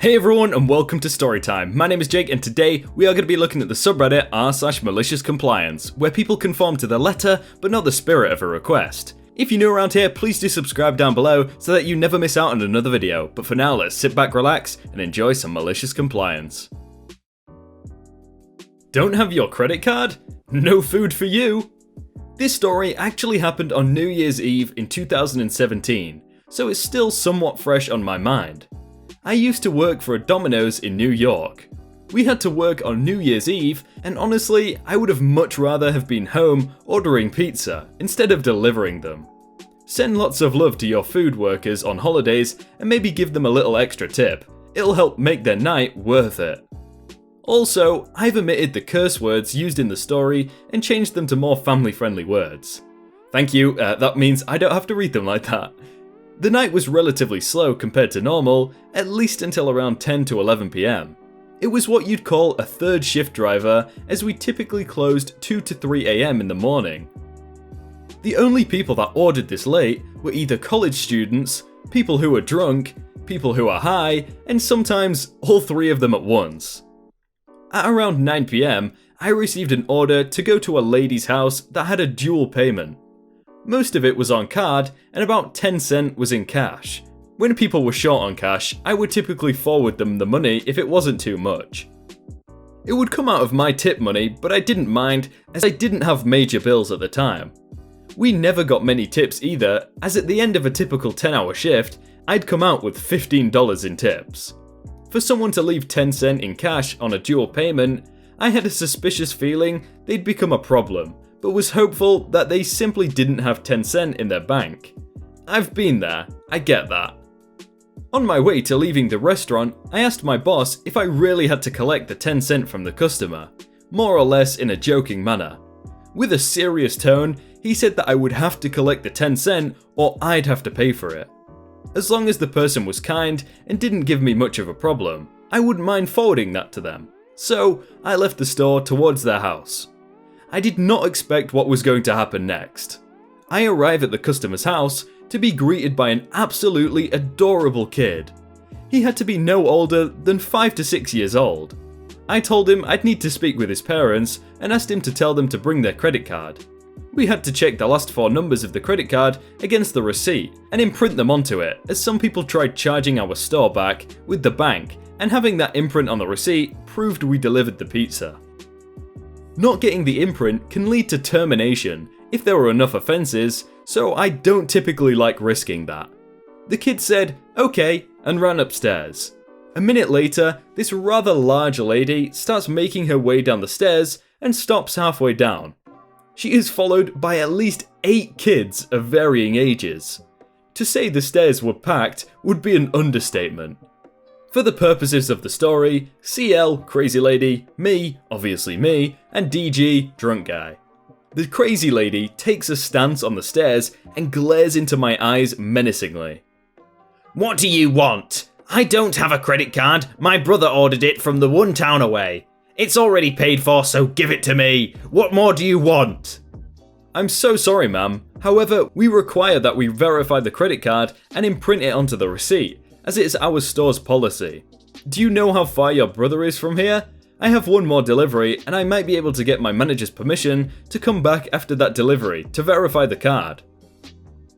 Hey everyone and welcome to Storytime. My name is Jake and today we are going to be looking at the subreddit r/maliciouscompliance, where people conform to the letter but not the spirit of a request. If you're new around here, please do subscribe down below so that you never miss out on another video, but for now let's sit back, relax and enjoy some malicious compliance. Don't have your credit card? No food for you! This story actually happened on New Year's Eve in 2017, so it's still somewhat fresh on my mind. I used to work for a Domino's in New York. We had to work on New Year's Eve, and honestly, I would have much rather have been home ordering pizza instead of delivering them. Send lots of love to your food workers on holidays and maybe give them a little extra tip. It'll help make their night worth it. Also, I've omitted the curse words used in the story and changed them to more family-friendly words. Thank you, that means I don't have to read them like that. The night was relatively slow compared to normal, at least until around 10 to 11 PM. It was what you'd call a third shift driver, as we typically closed 2 to 3 AM in the morning. The only people that ordered this late were either college students, people who were drunk, people who are high, and sometimes all three of them at once. At around 9 PM, I received an order to go to a lady's house that had a dual payment. Most of it was on card, and about 10 cents was in cash. When people were short on cash, I would typically forward them the money if it wasn't too much. It would come out of my tip money, but I didn't mind as I didn't have major bills at the time. We never got many tips either, as at the end of a typical 10-hour shift, I'd come out with $15 in tips. For someone to leave 10 cents in cash on a dual payment, I had a suspicious feeling they'd become a problem, but was hopeful that they simply didn't have 10 cents in their bank. I've been there, I get that. On my way to leaving the restaurant, I asked my boss if I really had to collect the 10 cents from the customer, more or less in a joking manner. With a serious tone, he said that I would have to collect the 10 cents or I'd have to pay for it. As long as the person was kind and didn't give me much of a problem, I wouldn't mind forwarding that to them. So I left the store towards their house. I did not expect what was going to happen next. I arrive at the customer's house to be greeted by an absolutely adorable kid. He had to be no older than 5 to 6 years old. I told him I'd need to speak with his parents and asked him to tell them to bring their credit card. We had to check the last 4 numbers of the credit card against the receipt and imprint them onto it, as some people tried charging our store back with the bank, and having that imprint on the receipt proved we delivered the pizza. Not getting the imprint can lead to termination if there were enough offences, so I don't typically like risking that. The kid said, "Okay," and ran upstairs. A minute later, this rather large lady starts making her way down the stairs and stops halfway down. She is followed by at least 8 kids of varying ages. To say the stairs were packed would be an understatement. For the purposes of the story, CL, crazy lady, me, obviously me, and DG, drunk guy. The crazy lady takes a stance on the stairs and glares into my eyes menacingly. "What do you want? I don't have a credit card, my brother ordered it from the one town away. It's already paid for, so give it to me. What more do you want?" "I'm so sorry, ma'am. However, we require that we verify the credit card and imprint it onto the receipt, as it is our store's policy. Do you know how far your brother is from here? I have one more delivery and I might be able to get my manager's permission to come back after that delivery to verify the card.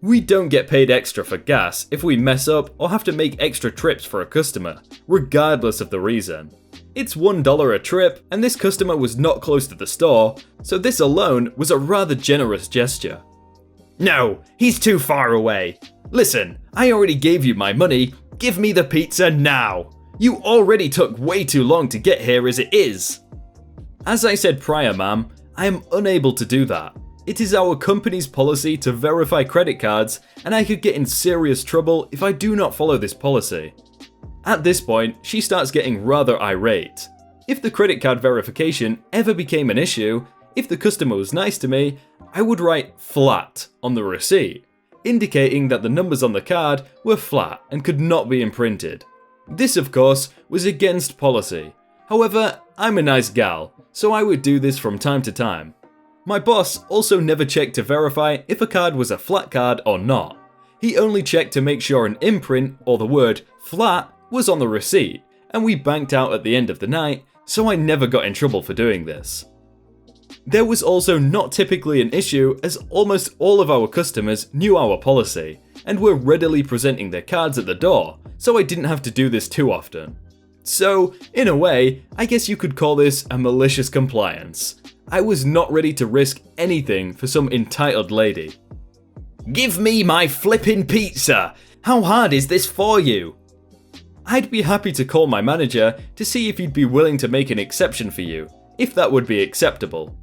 We don't get paid extra for gas if we mess up or have to make extra trips for a customer, regardless of the reason. It's $1 a trip and this customer was not close to the store, so this alone was a rather generous gesture." "No, he's too far away. Listen, I already gave you my money. Give me the pizza now. You already took way too long to get here as it is." "As I said prior, ma'am, I am unable to do that. It is our company's policy to verify credit cards, and I could get in serious trouble if I do not follow this policy." At this point, she starts getting rather irate. If the credit card verification ever became an issue, if the customer was nice to me, I would write "flat" on the receipt, indicating that the numbers on the card were flat and could not be imprinted. This, of course, was against policy. However, I'm a nice gal, so I would do this from time to time. My boss also never checked to verify if a card was a flat card or not. He only checked to make sure an imprint, or the word "flat," was on the receipt, and we banked out at the end of the night, so I never got in trouble for doing this. There was also not typically an issue, as almost all of our customers knew our policy and were readily presenting their cards at the door, so I didn't have to do this too often. So, in a way, I guess you could call this a malicious compliance. I was not ready to risk anything for some entitled lady. "Give me my flippin' pizza! How hard is this for you?" I'd be happy to call my manager to see if he'd be willing to make an exception for you, if that would be acceptable.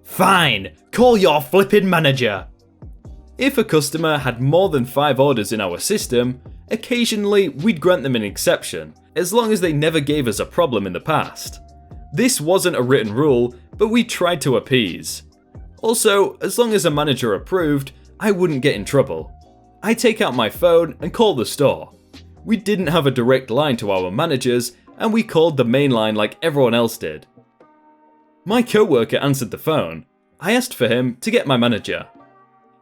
"Fine, call your flippin' manager." If a customer had more than 5 orders in our system, occasionally we'd grant them an exception, as long as they never gave us a problem in the past. This wasn't a written rule, but we tried to appease. Also, as long as a manager approved, I wouldn't get in trouble. I take out my phone and call the store. We didn't have a direct line to our managers, and we called the main line like everyone else did. My co-worker answered the phone. I asked for him to get my manager.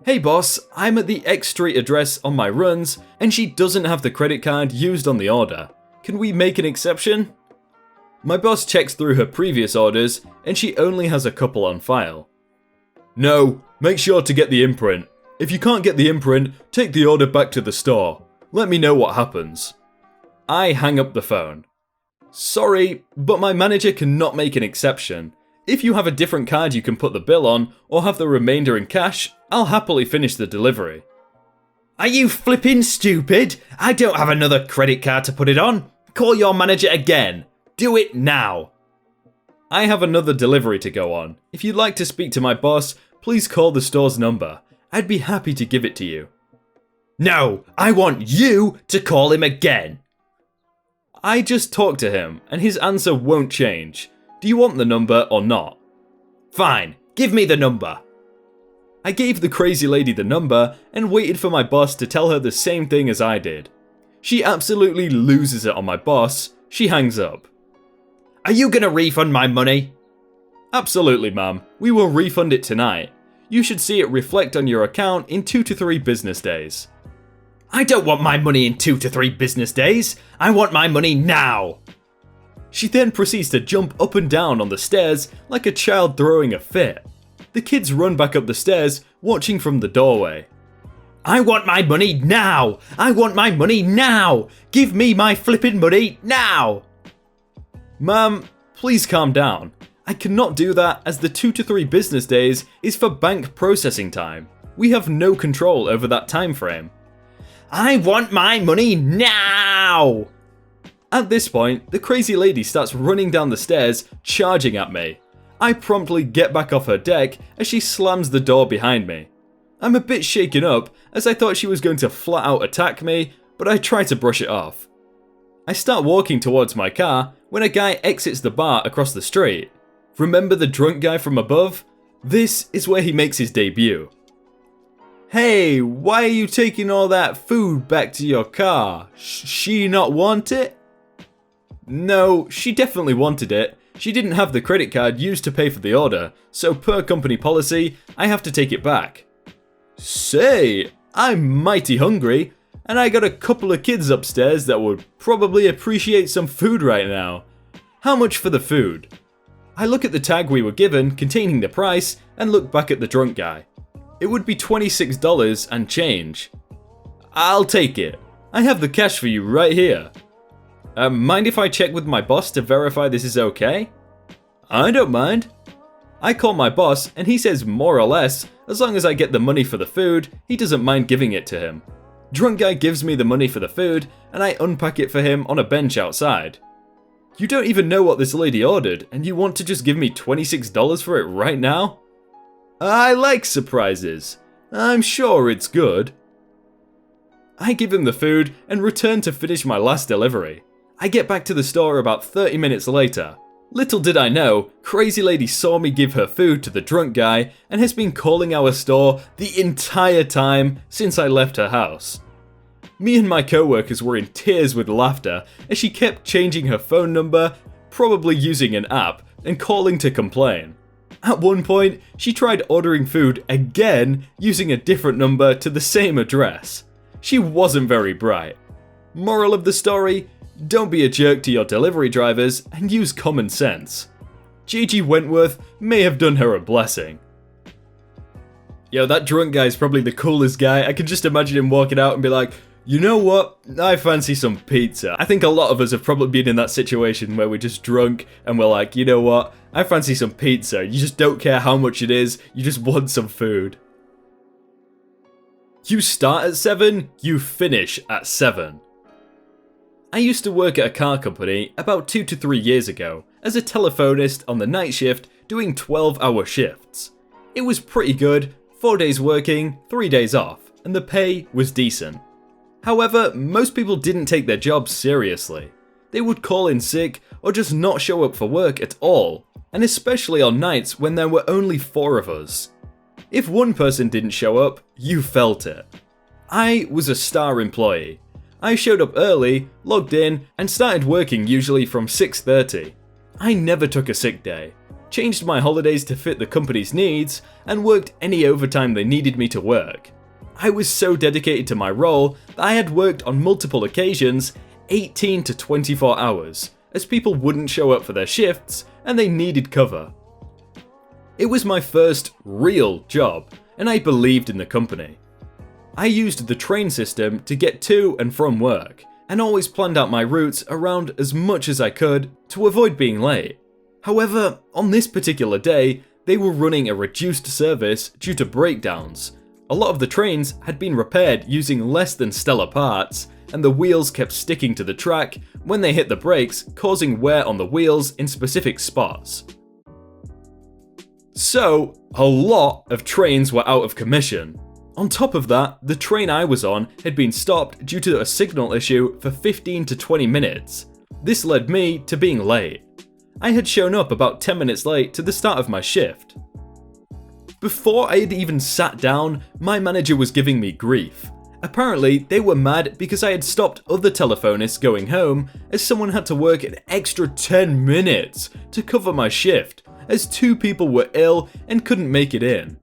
"Hey boss, I'm at the X Street address on my runs, and she doesn't have the credit card used on the order. Can we make an exception?" My boss checks through her previous orders, and she only has a couple on file. "No, make sure to get the imprint. If you can't get the imprint, take the order back to the store. Let me know what happens." I hang up the phone. "Sorry, but my manager cannot make an exception. If you have a different card you can put the bill on, or have the remainder in cash, I'll happily finish the delivery." "Are you flipping stupid? I don't have another credit card to put it on. Call your manager again. Do it now." I have another delivery to go on. If you'd like to speak to my boss, please call the store's number. I'd be happy to give it to you. "No, I want you to call him again." I just talked to him, and his answer won't change. Do you want the number or not? "Fine, give me the number." I gave the crazy lady the number and waited for my boss to tell her the same thing as I did. She absolutely loses it on my boss. She hangs up. "Are you gonna refund my money?" "Absolutely, ma'am. We will refund it tonight. You should see it reflect on your account in 2 to 3 business days." "I don't want my money in 2 to 3 business days. I want my money now." She then proceeds to jump up and down on the stairs like a child throwing a fit. The kids run back up the stairs, watching from the doorway. "I want my money now! I want my money now! Give me my flippin' money now!" "Ma'am, please calm down. I cannot do that, as the 2 to 3 business days is for bank processing time. We have no control over that time frame." "I want my money now!" At this point, the crazy lady starts running down the stairs, charging at me. I promptly get back off her deck as she slams the door behind me. I'm a bit shaken up, as I thought she was going to flat out attack me, but I try to brush it off. I start walking towards my car when a guy exits the bar across the street. Remember the drunk guy from above? This is where he makes his debut. "Hey, why are you taking all that food back to your car? She not want it?" No, she definitely wanted it. She didn't have the credit card used to pay for the order, so per company policy, I have to take it back. "Say, I'm mighty hungry, and I got a couple of kids upstairs that would probably appreciate some food right now. How much for the food?" I look at the tag we were given containing the price and look back at the drunk guy. It would be $26 and change. "I'll take it. I have the cash for you right here." Mind if I check with my boss to verify this is okay?" "I don't mind." I call my boss and he says more or less, as long as I get the money for the food, he doesn't mind giving it to him. Drunk guy gives me the money for the food and I unpack it for him on a bench outside. "You don't even know what this lady ordered and you want to just give me $26 for it right now?" "I like surprises. I'm sure it's good." I give him the food and return to finish my last delivery. I get back to the store about 30 minutes later. Little did I know, crazy lady saw me give her food to the drunk guy and has been calling our store the entire time since I left her house. Me and my co-workers were in tears with laughter as she kept changing her phone number, probably using an app, and calling to complain. At one point, she tried ordering food again using a different number to the same address. She wasn't very bright. Moral of the story, Don't be a jerk to your delivery drivers and use common sense. Gigi Wentworth may have done her a blessing. Yo, that drunk guy's probably the coolest guy. I can just imagine him walking out and be like, you know what? I fancy some pizza. I think a lot of us have probably been in that situation where we're just drunk and we're like, you know what? I fancy some pizza. You just don't care how much it is. You just want some food. You start at 7, you finish at 7. I used to work at a car company about 2 to 3 years ago as a telephonist on the night shift doing 12-hour shifts. It was pretty good, 4 days working, 3 days off, and the pay was decent. However, most people didn't take their jobs seriously. They would call in sick or just not show up for work at all, and especially on nights when there were only 4 of us. If one person didn't show up, you felt it. I was a star employee. I showed up early, logged in, and started working usually from 6:30. I never took a sick day, changed my holidays to fit the company's needs, and worked any overtime they needed me to work. I was so dedicated to my role that I had worked on multiple occasions 18 to 24 hours, as people wouldn't show up for their shifts and they needed cover. It was my first real job, and I believed in the company. I used the train system to get to and from work, and always planned out my routes around as much as I could to avoid being late. However, on this particular day, they were running a reduced service due to breakdowns. A lot of the trains had been repaired using less than stellar parts, and the wheels kept sticking to the track when they hit the brakes, causing wear on the wheels in specific spots. So, a lot of trains were out of commission. On top of that, the train I was on had been stopped due to a signal issue for 15 to 20 minutes. This led me to being late. I had shown up about 10 minutes late to the start of my shift. Before I had even sat down, my manager was giving me grief. Apparently, they were mad because I had stopped other telephonists going home as someone had to work an extra 10 minutes to cover my shift, as 2 people were ill and couldn't make it in.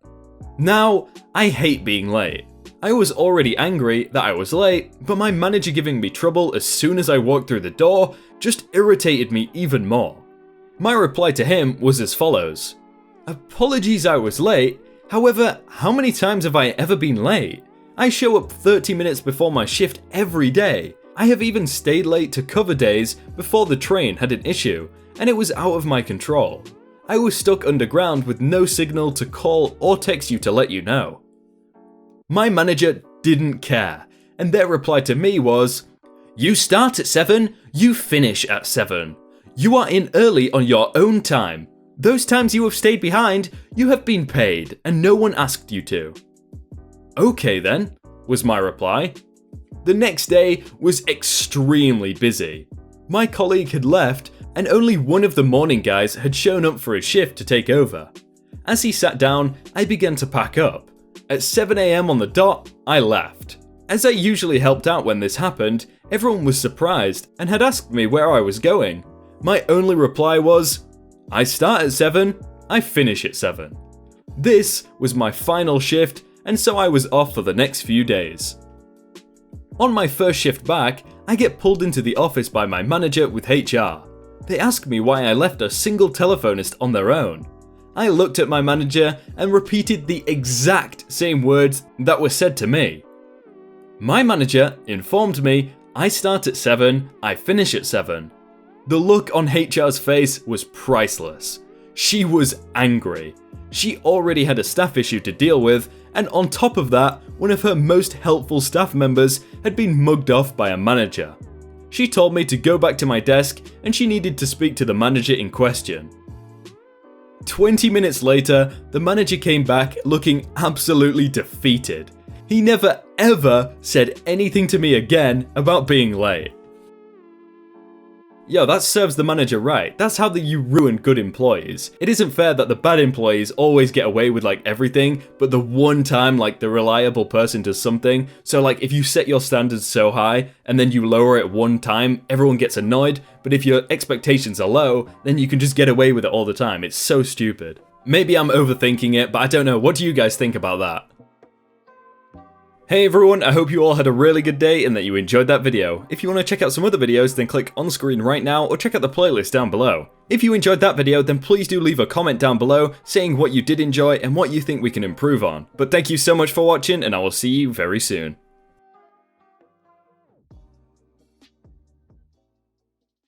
Now, I hate being late. I was already angry that I was late, but my manager giving me trouble as soon as I walked through the door just irritated me even more. My reply to him was as follows: apologies I was late, however, how many times have I ever been late? I show up 30 minutes before my shift every day. I have even stayed late to cover days before the train had an issue, and it was out of my control. I was stuck underground with no signal to call or text you to let you know. My manager didn't care, and their reply to me was, you start at 7, you finish at 7. You are in early on your own time. Those times you have stayed behind, you have been paid, and no one asked you to. Okay then, was my reply. The next day was extremely busy. My colleague had left, and only one of the morning guys had shown up for his shift to take over. As he sat down, I began to pack up. At 7 AM on the dot, I left. As I usually helped out when this happened, everyone was surprised and had asked me where I was going. My only reply was, I start at 7, I finish at 7. This was my final shift, and so I was off for the next few days. On my first shift back, I get pulled into the office by my manager with HR. They ask me why I left a single telephonist on their own. I looked at my manager and repeated the exact same words that were said to me. My manager informed me I start at 7, I finish at 7. The look on HR's face was priceless. She was angry. She already had a staff issue to deal with, and on top of that, one of her most helpful staff members had been mugged off by a manager. She told me to go back to my desk and she needed to speak to the manager in question. 20 minutes later, the manager came back looking absolutely defeated. He never ever said anything to me again about being late. Yo, that serves the manager right. That's how you ruin good employees. It isn't fair that the bad employees always get away with everything, but the one time the reliable person does something. So if you set your standards so high and then you lower it one time, everyone gets annoyed. But if your expectations are low, then you can just get away with it all the time. It's so stupid. Maybe I'm overthinking it, but I don't know. What do you guys think about that? Hey everyone, I hope you all had a really good day and that you enjoyed that video. If you want to check out some other videos, then click on screen right now or check out the playlist down below. If you enjoyed that video, then please do leave a comment down below saying what you did enjoy and what you think we can improve on. But thank you so much for watching, and I will see you very soon.